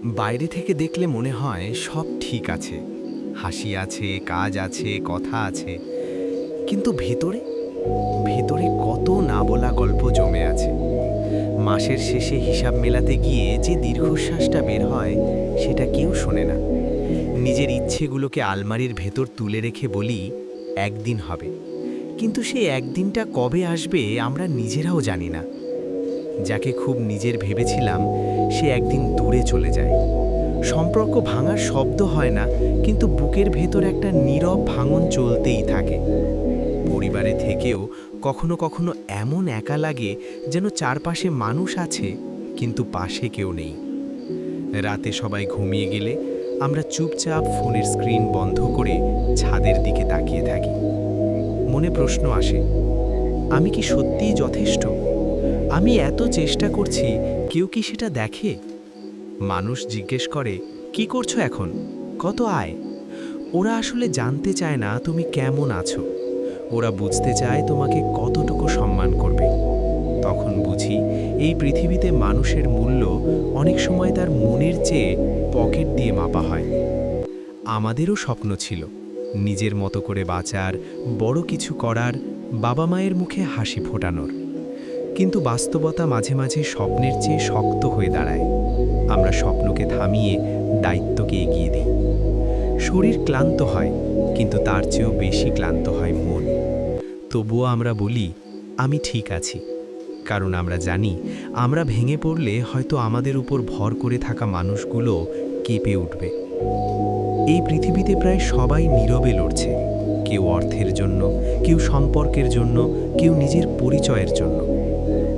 বাইরে থেকে দেখলে মনে হয় সব ঠিক আছে, হাসি আছে, কাজ আছে, কথা আছে, কিন্তু ভেতরে ভেতরে কত না বলা গল্প জমে আছে। মাসের শেষে হিসাব মেলাতে গিয়ে যে দীর্ঘশ্বাসটা বের হয় সেটা কেউ শোনে না। নিজের ইচ্ছেগুলোকে আলমারির ভেতর তুলে রেখে বলি একদিন হবে, কিন্তু সেই একদিনটা কবে আসবে আমরা নিজেরাও জানি না। যাকে খুব নিজের ভেবেছিলাম সে একদিন দূরে চলে যায়। সম্পর্ক ভাঙার শব্দ হয় না, কিন্তু বুকের ভেতর একটা নীরব ভাঙন চলতেই থাকে। পরিবারে থেকেও কখনো কখনো এমন একা লাগে যেন চারপাশে মানুষ আছে কিন্তু পাশে কেউ নেই। রাতে সবাই ঘুমিয়ে গেলে আমরা চুপচাপ ফোনের স্ক্রিন বন্ধ করে ছাদের দিকে তাকিয়ে থাকি। মনে প্রশ্ন আসে, আমি কি সত্যিই যথেষ্ট? আমি এত চেষ্টা করছি, কেউ কি সেটা দেখে? মানুষ জিজ্ঞেস করে, কি করছো এখন, কত আয়? ওরা আসলে জানতে চায় না তুমি কেমন আছো, ওরা বুঝতে চায় তোমাকে কতটুকু সম্মান করবে। তখন বুঝি এই পৃথিবীতে মানুষের মূল্য অনেক সময় তার মনের চেয়ে পকেট দিয়ে মাপা হয়। আমাদেরও স্বপ্ন ছিল, নিজের মতো করে বাঁচার, বড় কিছু করার, বাবা মায়ের মুখে হাসি ফোটানোর। কিন্তু বাস্তবতা মাঝে মাঝে স্বপ্নের চেয়ে শক্ত হয়ে দাঁড়ায়। আমরা স্বপ্নকে থামিয়ে দায়িত্বকে এগিয়ে দিই। শরীর ক্লান্ত হয়, কিন্তু তার চেয়েও বেশি ক্লান্ত হয় মন। তবুও আমরা বলি আমি ঠিক আছি, কারণ আমরা জানি আমরা ভেঙে পড়লে হয়তো আমাদের উপর ভর করে থাকা মানুষগুলো কেঁপে উঠবে। এই পৃথিবীতে প্রায় সবাই নীরবে লড়ছে, কেউ অর্থের জন্য, কেউ সম্পর্কের জন্য, কেউ নিজের পরিচয়ের জন্য।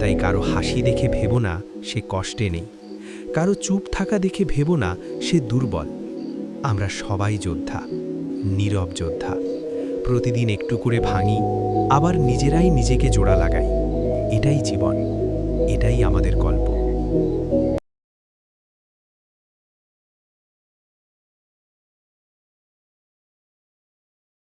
তাই কারো হাসি দেখে ভেবো না সে কষ্টে নেই, কারো চুপ থাকা দেখে ভেবো না সে দুর্বল। আমরা সবাই যোদ্ধা, নীরব যোদ্ধা। প্রতিদিন একটু করে ভাঙি, আবার নিজেরাই নিজেকে জোড়া লাগাই। এটাই জীবন, এটাই আমাদের গল্প।